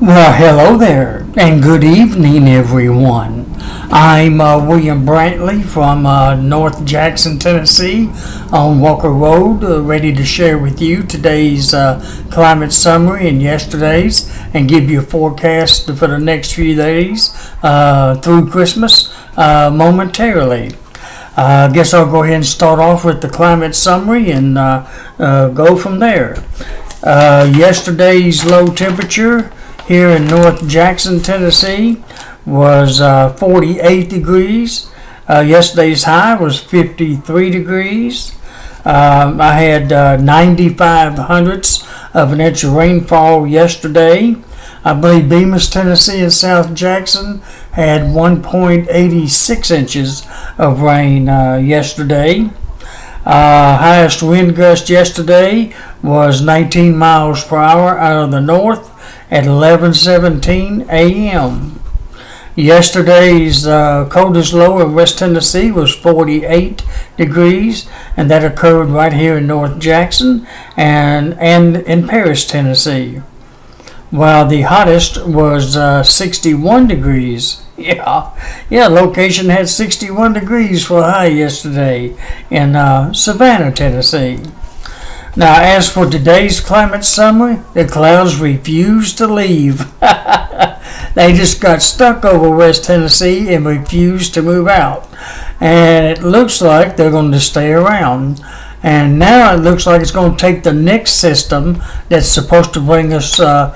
Well, hello there, and good evening, everyone. I'm William Brantley from North Jackson, Tennessee, on Walker Road, ready to share with you today's climate summary and yesterday's, and give you a forecast for the next few days through Christmas momentarily. I guess I'll go ahead and start off with the climate summary and go from there. Yesterday's low temperature here in North Jackson, Tennessee was 48 degrees. Yesterday's high was 53 degrees. I had 95 hundredths of an inch of rainfall yesterday. I believe Bemis, Tennessee and South Jackson had 1.86 inches of rain yesterday. Highest wind gust yesterday was 19 miles per hour out of the north at 11:17 a.m. Yesterday's coldest low in West Tennessee was 48 degrees, and that occurred right here in North Jackson and in Paris, Tennessee. While the hottest was 61 degrees. Yeah, location had 61 degrees for a high yesterday in Savannah, Tennessee. Now, as for today's climate summary, the clouds refused to leave. They just got stuck over West Tennessee and refused to move out. And it looks like they're going to stay around. And now it looks like it's going to take the next system that's supposed to bring us a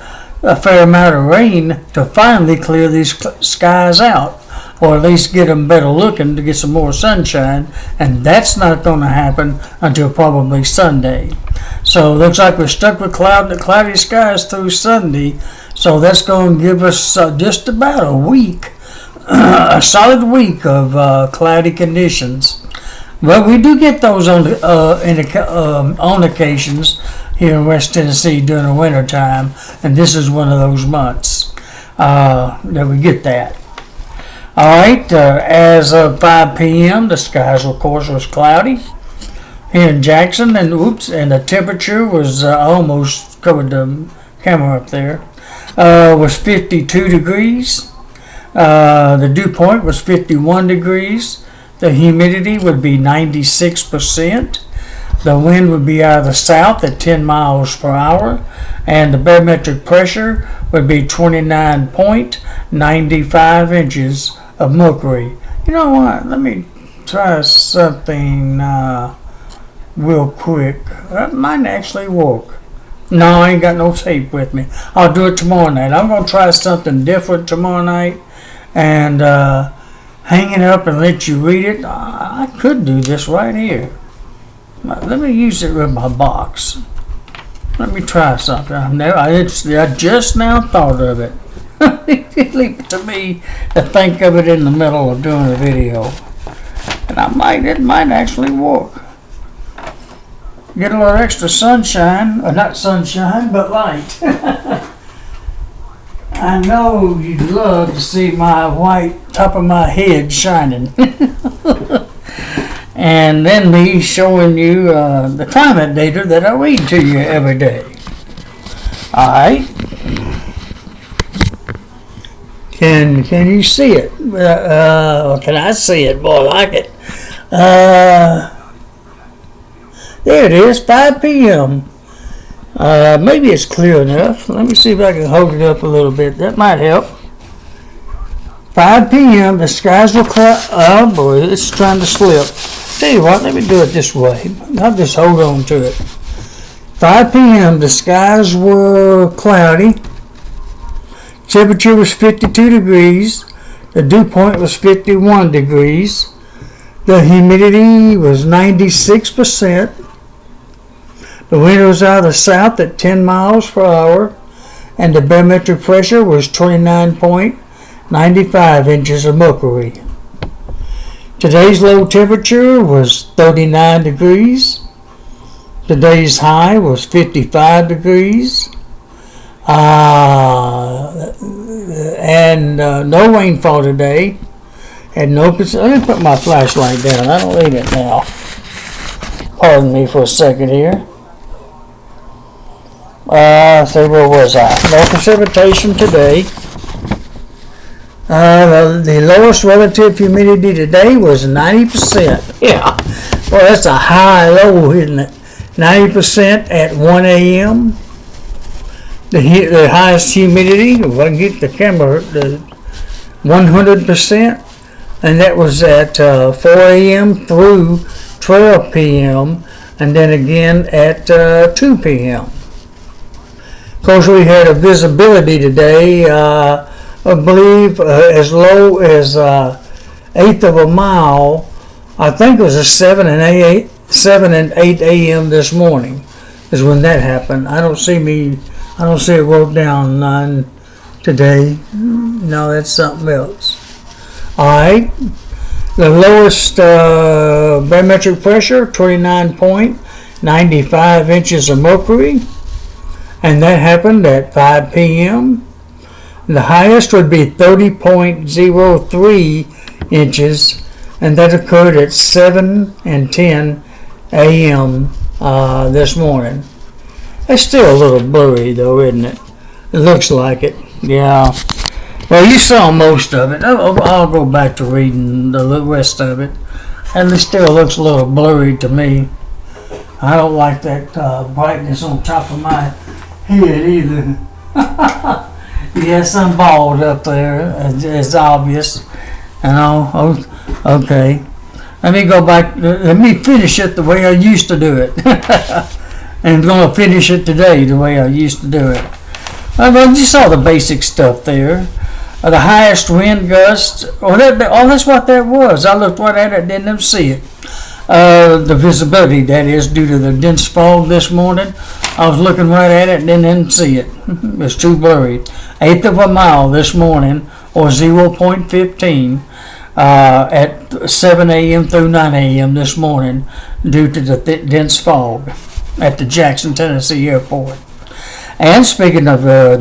fair amount of rain to finally clear these skies out, or at least get them better looking to get some more sunshine, and that's not going to happen until probably Sunday. So it looks like we're stuck with cloudy skies through Sunday, so that's going to give us just about a week, a solid week of cloudy conditions. Well, we do get those on occasions here in West Tennessee during the winter time, and this is one of those months that we get that. All right, as of 5 p.m., the skies, of course, was cloudy here in Jackson, and the temperature was almost covered the camera up there. Was 52 degrees. The dew point was 51 degrees. The humidity would be 96%. The wind would be out of the south at 10 miles per hour, and the barometric pressure would be 29.95 inches of mercury. You know what? Let me try something real quick. That might actually work. No, I ain't got no tape with me. I'll do it tomorrow night. I'm going to try something different tomorrow night and hang it up and let you read it. I could do this right here. Let me use it with my box. Let me try something. I just now thought of it. Leave it to me to think of it in the middle of doing a video. And it might actually work. Get a little extra sunshine, or not sunshine, but light. I know you'd love to see my white top of my head shining. And then me showing you the climate data that I read to you every day. Alright. Can you see it? Or can I see it? Boy, I like it. There it is, 5 p.m. Maybe it's clear enough. Let me see if I can hold it up a little bit. That might help. 5 p.m. The skies were clear. Oh boy, it's trying to slip. Tell you what, let me do it this way. I'll just hold on to it. 5 p.m. The skies were cloudy. Temperature was 52 degrees. The dew point was 51 degrees. The humidity was 96%. The wind was out of the south at 10 miles per hour, and the barometric pressure was 29.95 inches of mercury. Today's low temperature was 39 degrees. Today's high was 55 degrees. And no rainfall today. And no. Let me put my flashlight down. I don't need it now. Pardon me for a second here. See, where was I? No precipitation today. The lowest relative humidity today was 90%. Yeah. Well, that's a high low, isn't it? 90% at 1 a.m. The highest humidity, if I can get the camera, the 100%, and that was at 4 a.m. through 12 p.m. and then again at 2 p.m. Of course, we had a visibility today, I believe, as low as eighth of a mile. I think it was a 7 and 8 a.m. this morning is when that happened. I don't see it wrote down none today. No, that's something else. All right. The lowest barometric pressure, 29.95 inches of mercury, and that happened at 5 p.m. The highest would be 30.03 inches, and that occurred at 7 and 10 a.m. This morning. It's still a little blurry though, isn't it? It looks like it. Yeah. Well, you saw most of it. I'll go back to reading the rest of it. And it still looks a little blurry to me. I don't like that brightness on top of my head either. Yes, I'm bald up there. It's obvious. Oh, okay. Let me go back. Let me finish it the way I used to do it. And I'm going to finish it today the way I used to do it. Well, you saw the basic stuff there. The highest wind gust. That's what that was. I looked right at it, didn't even see it. The visibility, that is, due to the dense fog this morning. I was looking right at it, didn't even see it. It was too blurry. Eighth of a mile this morning, or 0.15, at 7 a.m. through 9 a.m. this morning, due to the dense fog at the Jackson, Tennessee airport. And speaking of I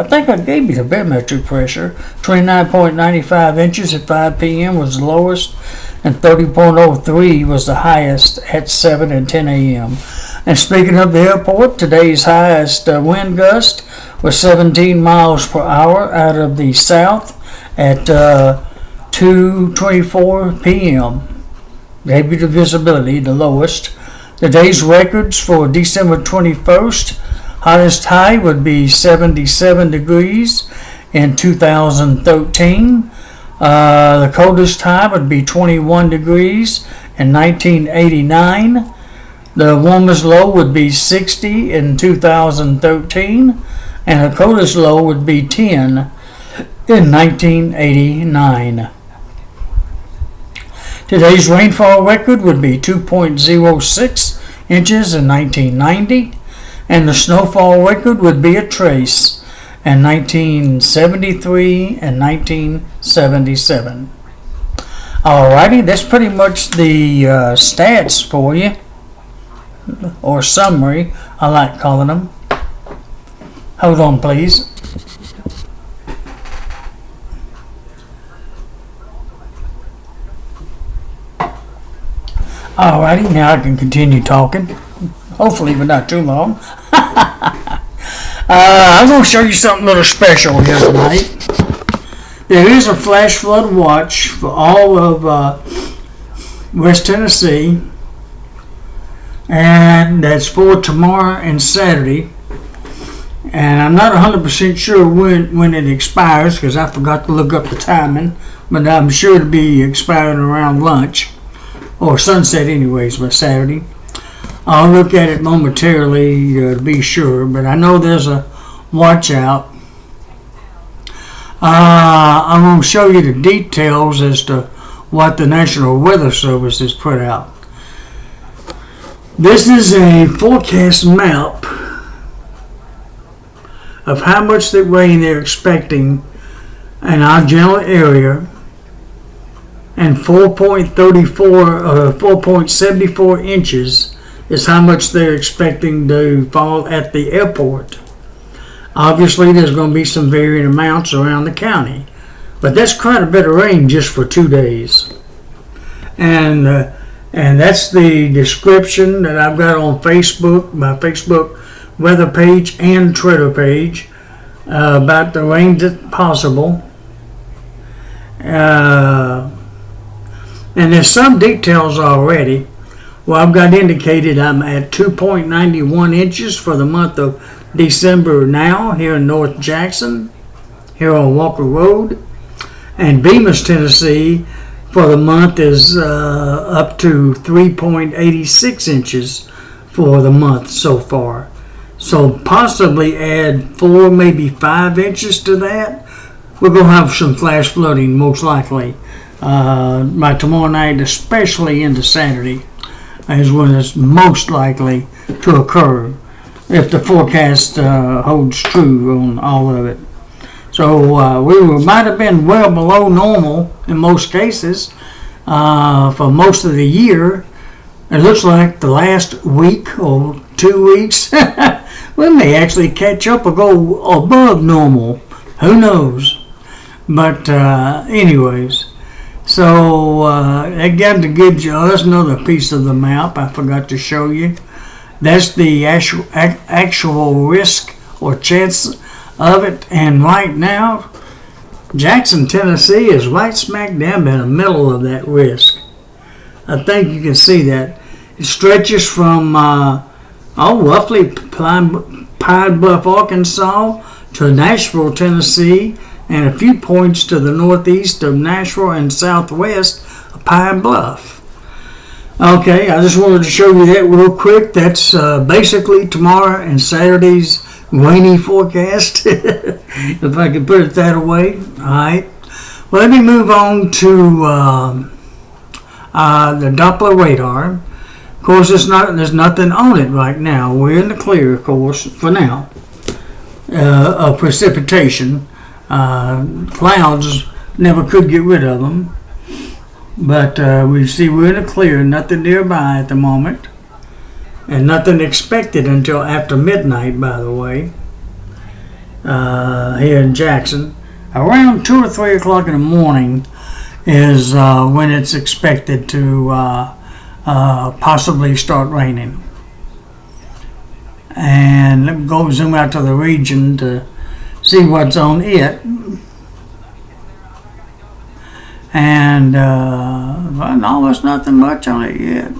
think I gave you the barometric pressure. 29.95 inches at 5 p.m. was the lowest, and 30.03 was the highest at 7 and 10 a.m. And speaking of the airport, today's highest wind gust was 17 miles per hour out of the south at 2:24 p.m. Gave you the visibility, the lowest. Today's records for December 21st, hottest high would be 77 degrees in 2013. The coldest high would be 21 degrees in 1989. The warmest low would be 60 in 2013. And the coldest low would be 10 in 1989. Today's rainfall record would be 2.06 inches in 1990, and the snowfall record would be a trace in 1973 and 1977. Alrighty, that's pretty much the stats for you, or summary, I like calling them. Hold on, please. Alrighty, now I can continue talking. Hopefully, but not too long. I'm going to show you something a little special here tonight. There is a flash flood watch for all of West Tennessee, and that's for tomorrow and Saturday. And I'm not 100% sure when it expires, because I forgot to look up the timing, but I'm sure it'll be expiring around lunch. Or sunset anyways, by Saturday. I'll look at it momentarily to be sure, but I know there's a watch out. I'm going to show you the details as to what the National Weather Service has put out. This is a forecast map of how much the rain they're expecting in our general area, and 4.74 inches is how much they're expecting to fall at the airport. Obviously, there's going to be some varying amounts around the county, but that's quite a bit of rain just for 2 days. And that's the description that I've got on Facebook, my Facebook weather page and Twitter page about the rain that's possible. And there's some details already. Well, I've got indicated I'm at 2.91 inches for the month of December now here in North Jackson, here on Walker Road. And Bemis, Tennessee for the month is up to 3.86 inches for the month so far. So possibly add 4, maybe 5 inches to that. We're going to have some flash flooding most likely by tomorrow night, especially into Saturday, is when it's most likely to occur if the forecast holds true on all of it. So we might have been well below normal in most cases for most of the year. It looks like the last week or 2 weeks we may actually catch up or go above normal. Who knows? But anyways, so again, to give us another piece of the map I forgot to show you. That's the actual risk or chance of it. And right now, Jackson, Tennessee is right smack dab in the middle of that risk. I think you can see that. It stretches from roughly Pine Bluff, Arkansas to Nashville, Tennessee, and a few points to the northeast of Nashville and southwest of Pine Bluff. Okay, I just wanted to show you that real quick. That's basically tomorrow and Saturday's rainy forecast, if I could put it that way. All right. Well, let me move on to the Doppler radar. Of course, there's nothing on it right now. We're in the clear, of course, for now, of precipitation. Clouds, never could get rid of them. But we see we're in the clear, nothing nearby at the moment. And nothing expected until after midnight, by the way, here in Jackson. Around 2 or 3 o'clock in the morning is when it's expected to possibly start raining. And let me go zoom out to the region to see what's on it. And well, no, there's nothing much on it yet.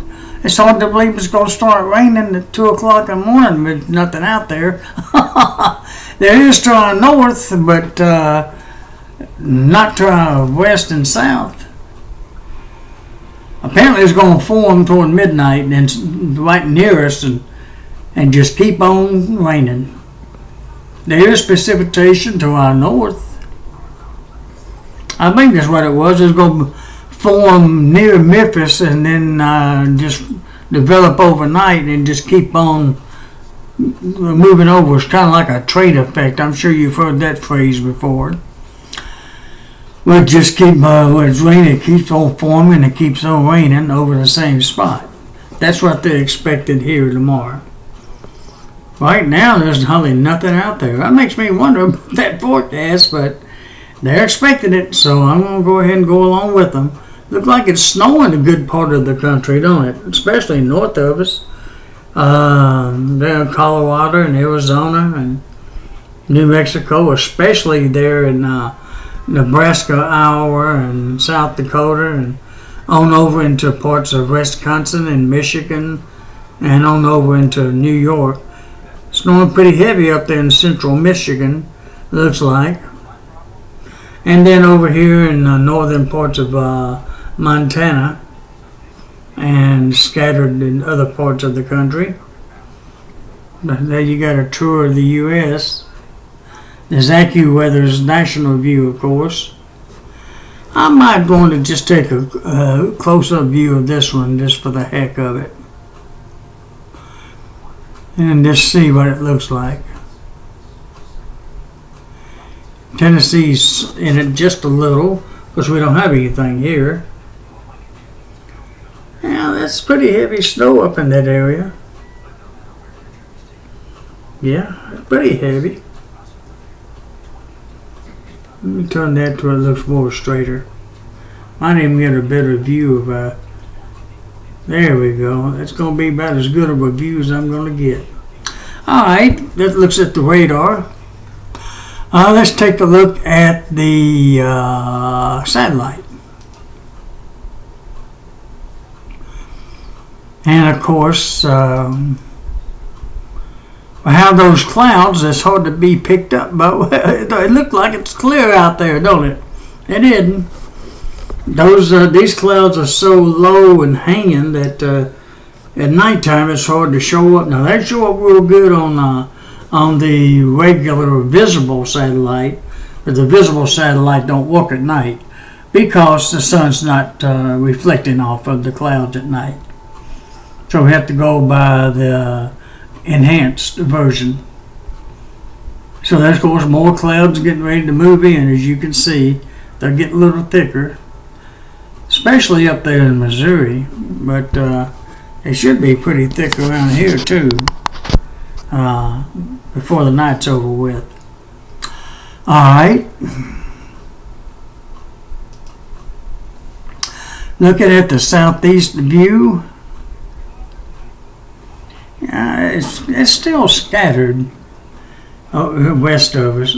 It's hard to believe it's going to start raining at 2 o'clock in the morning with nothing out there. There is to our north, but not to our west and south. Apparently it's going to form toward midnight and it's right near us and just keep on raining. There is precipitation to our north. I think that's what it was. It's going to form near Memphis and then just develop overnight and just keep on moving over. It's kind of like a trade effect. I'm sure you've heard that phrase before. We'll just keep, when it's raining, it keeps on forming and it keeps on raining over the same spot. That's what they're expected here tomorrow. Right now, there's hardly nothing out there. That makes me wonder about that forecast, but they're expecting it, so I'm going to go ahead and go along with them. Looks like it's snowing a good part of the country, don't it? Especially north of us. There in Colorado and Arizona and New Mexico, especially there in Nebraska, Iowa, and South Dakota, and on over into parts of Wisconsin and Michigan, and on over into New York. Snowing pretty heavy up there in central Michigan, looks like. And then over here in the northern parts of Montana and scattered in other parts of the country. But there you got a tour of the U.S. There's AccuWeather's national view, of course. I might want to just take a close-up view of this one just for the heck of it. And just see what it looks like. Tennessee's in it just a little because we don't have anything here. Yeah, that's pretty heavy snow up in that area. Yeah, it's pretty heavy. Let me turn that to where it looks more straighter. Might even get a better view of there we go. That's going to be about as good of a view as I'm going to get. Alright, that looks at the radar. Let's take a look at the satellite. And of course, how those clouds, it's hard to be picked up, but it looked like it's clear out there, don't it? It isn't. These clouds are so low and hanging that at nighttime it's hard to show up. Now they show up real good on the regular visible satellite, but the visible satellite don't work at night because the sun's not reflecting off of the clouds at night. So we have to go by the enhanced version. So there's of course more clouds getting ready to move in. As you can see, they're getting a little thicker, especially up there in Missouri, but they should be pretty thick around here too before the night's over with. Alright, looking at the southeast view, it's still scattered west of us,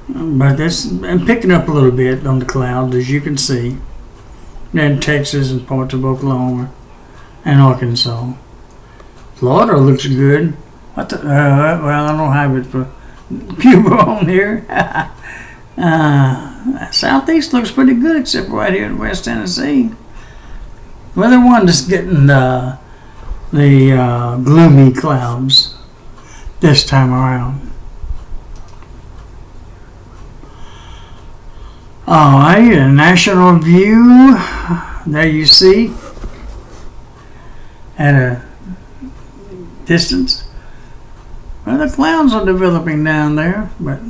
but I'm picking up a little bit on the clouds, as you can see. In Texas and parts of Oklahoma and Arkansas. Florida looks good. Well, I don't have it for Cuba on here. Southeast looks pretty good, except right here in West Tennessee. We're the one that's getting the gloomy clouds this time around. Alright, a national view. There you see at a distance. Well, the clouds are developing down there, but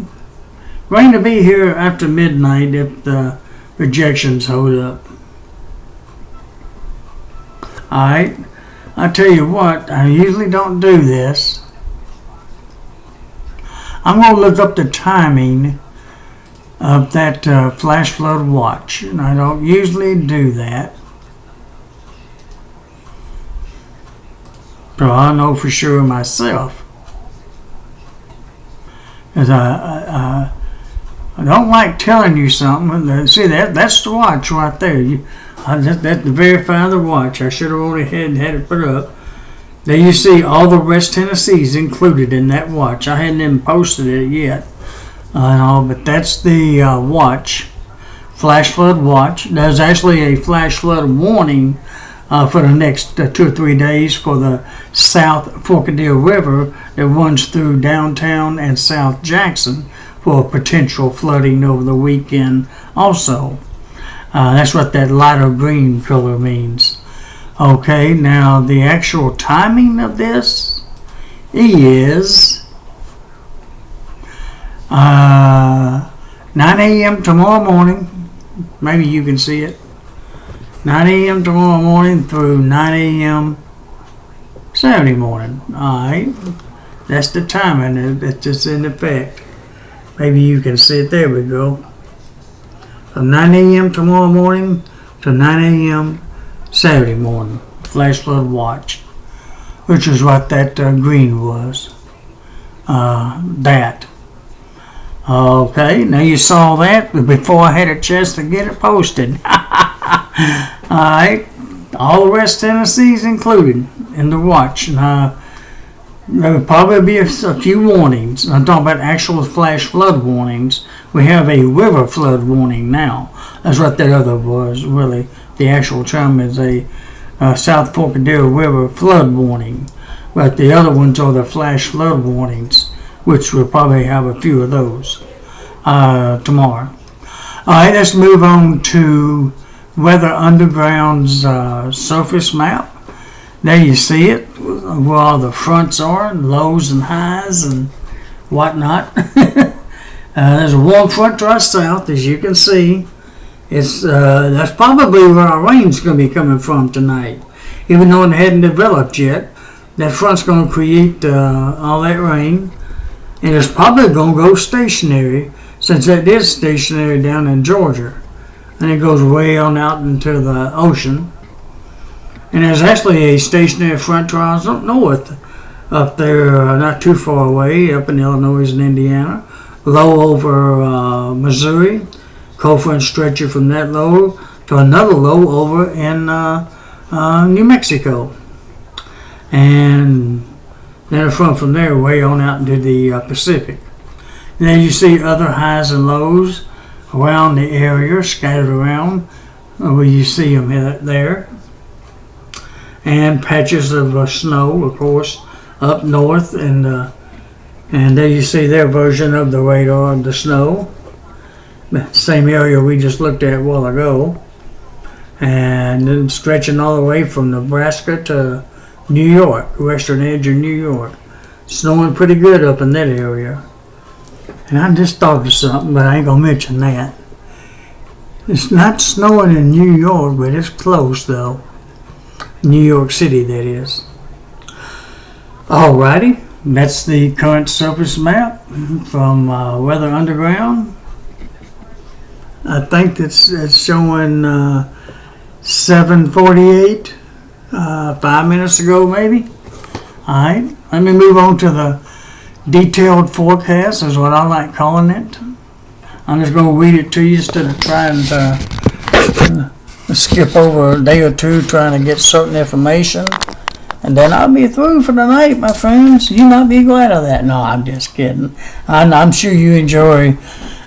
going to be here after midnight if the projections hold up. Alright, I tell you what, I usually don't do this. I'm going to look up the timing of that flash flood watch, and I don't usually do that, so I know for sure myself, because I don't like telling you something. See, that's the watch right there. That's to verify the watch. I should have already had it put up. There you see all the West Tennessee's included in that watch. I hadn't even posted it yet. But that's the watch, flash flood watch. There's actually a flash flood warning for the next 2 or 3 days for the South Forkadale River that runs through downtown and South Jackson for potential flooding over the weekend also. That's what that lighter green color means. Okay, now the actual timing of this is 9 a.m. tomorrow morning. Maybe you can see it. 9 a.m. tomorrow morning through 9 a.m. Saturday morning. Alright. That's the timing that's in effect. Maybe you can see it. There we go. From 9 a.m. tomorrow morning to 9 a.m. Saturday morning. Flash flood watch. Which is what that green was. That. Okay, now you saw that before I had a chance to get it posted. Alright, all the West Tennessee's included in the watch. There will probably be a few warnings. I'm talking about actual flash flood warnings. We have a river flood warning now. That's what that other was, really. The actual term is a South Forkadale River flood warning. But the other ones are the flash flood warnings, which we'll probably have a few of those tomorrow. Alright, let's move on to Weather Underground's surface map. There you see it, where all the fronts are, lows and highs and whatnot. There's a warm front to our south, as you can see. That's probably where our rain's going to be coming from tonight. Even though it hadn't developed yet, that front's going to create all that rain. And it's probably going to go stationary, since it is stationary down in Georgia. And it goes way on out into the ocean. And there's actually a stationary front to our north up there, not too far away, up in Illinois and Indiana. Low over Missouri. Cold front stretching from that low to another low over in New Mexico. And then a front from there way on out into the Pacific. And then you see other highs and lows around the area, scattered around where you see them there. And patches of snow, of course, up north, and there you see their version of the radar of the snow. The same area we just looked at a while ago. And then stretching all the way from Nebraska to New York, western edge of New York. Snowing pretty good up in that area. And I just thought of something, but I ain't gonna mention that. It's not snowing in New York, but it's close though. New York City, that is. Alrighty, that's the current surface map from Weather Underground. I think it's showing 7:48, 5 minutes ago maybe. Alright, let me move on to the detailed forecast, is what I like calling it. I'm just going to read it to you instead of trying to skip over a day or two trying to get certain information. And then I'll be through for the night, my friends. You might be glad of that. No, I'm just kidding. I'm sure you enjoy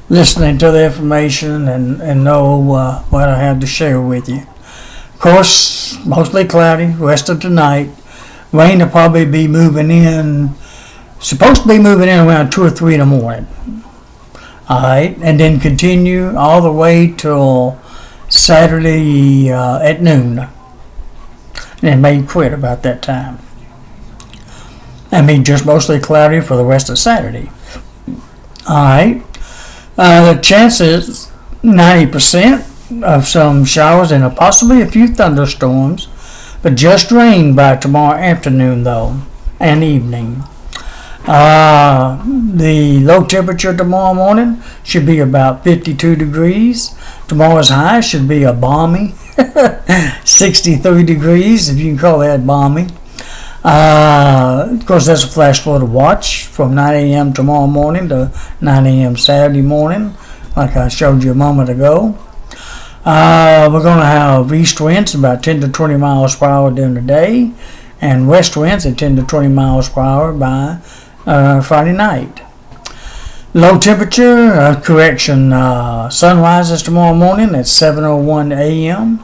listening to the information and know what I have to share with you. Of course, mostly cloudy, rest of tonight. Rain will probably be moving in, supposed to be moving in around 2 or 3 in the morning. Alright, and then continue all the way till Saturday at noon. And it may quit about that time. I mean, just mostly cloudy for the rest of Saturday. Alright, the chances 90% of some showers and possibly a few thunderstorms, but just rain by tomorrow afternoon though, and evening. The low temperature tomorrow morning should be about 52 degrees. Tomorrow's high should be a balmy 63 degrees, if you can call that balmy. Of course, that's a flash flood to watch from 9 a.m. tomorrow morning to 9 a.m. Saturday morning, like I showed you a moment ago. We're going to have east winds about 10 to 20 miles per hour during the day, and west winds at 10 to 20 miles per hour by Friday night. Low temperature, sun rises tomorrow morning at 7:01 a.m.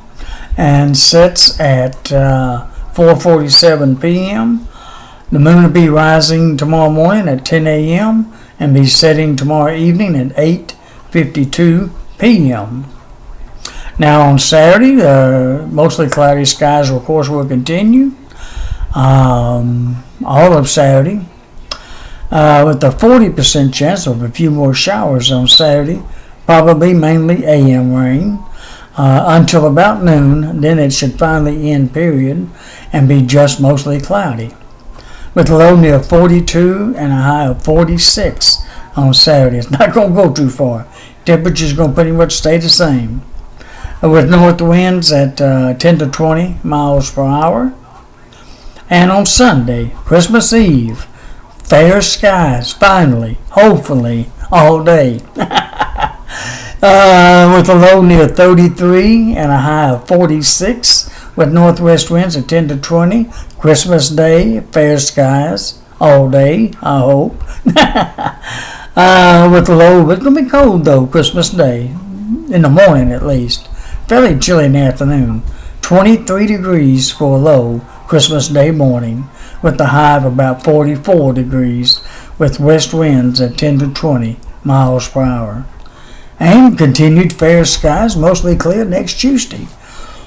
and sets at 4:47 p.m. The moon will be rising tomorrow morning at 10 a.m. and be setting tomorrow evening at 8:52 p.m. Now on Saturday, mostly cloudy skies, of course, will continue all of Saturday, with a 40% chance of a few more showers on Saturday, probably mainly AM rain, until about noon. Then it should finally end, period, and be just mostly cloudy, with a low near 42 and a high of 46 on Saturday. It's not going to go too far. Temperature's going to pretty much stay the same, with north winds at 10 to 20 miles per hour. And on Sunday, Christmas Eve, fair skies, finally, hopefully, all day. With a low near 33 and a high of 46, with northwest winds at 10 to 20. Christmas Day, fair skies, all day, I hope. With a low, it's going to be cold though, Christmas Day, in the morning at least. Fairly chilly in the afternoon. 23 degrees for a low Christmas Day morning, with the high of about 44 degrees, with west winds at 10 to 20 miles per hour. And continued fair skies, mostly clear next Tuesday,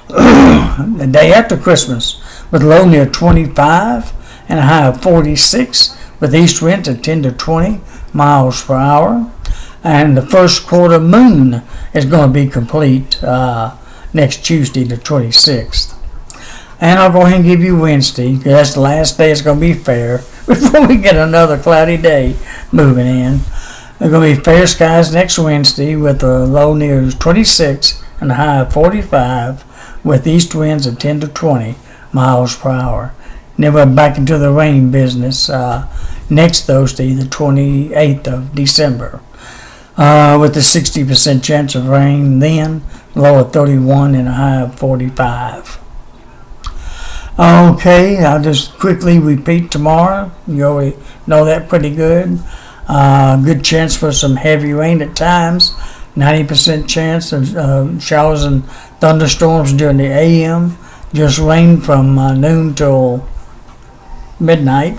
the day after Christmas, with low near 25 and a high of 46, with east winds at 10 to 20 miles per hour. And the first quarter moon is going to be complete next Tuesday, the 26th. And I'll go ahead and give you Wednesday, because that's the last day it's going to be fair before we get another cloudy day moving in. There's going to be fair skies next Wednesday, with a low near 26 and a high of 45, with east winds at 10 to 20 miles per hour. And then we're back into the rain business next Thursday, the 28th of December, with a 60% chance of rain then, low of 31 and a high of 45. Okay, I'll just quickly repeat tomorrow. You already know that pretty good. Good chance for some heavy rain at times. 90% chance of showers and thunderstorms during the AM. Just rain from noon till midnight.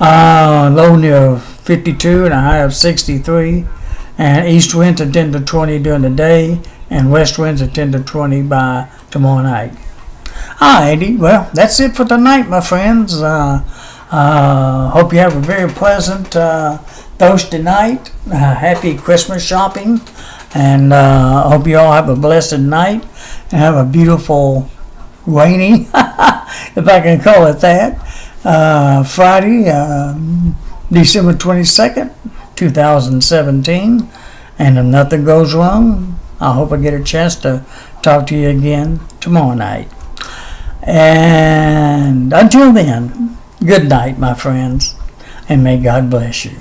Low near 52 and a high of 63. And east winds of 10 to 20 during the day. And west winds of 10 to 20 by tomorrow night. Alrighty, well, that's it for tonight, my friends. Hope you have a very pleasant Thursday night. Happy Christmas shopping. And hope you all have a blessed night. And have a beautiful, rainy, if I can call it that, Friday, December 22nd, 2017. And if nothing goes wrong, I hope I get a chance to talk to you again tomorrow night. And until then, good night, my friends, and may God bless you.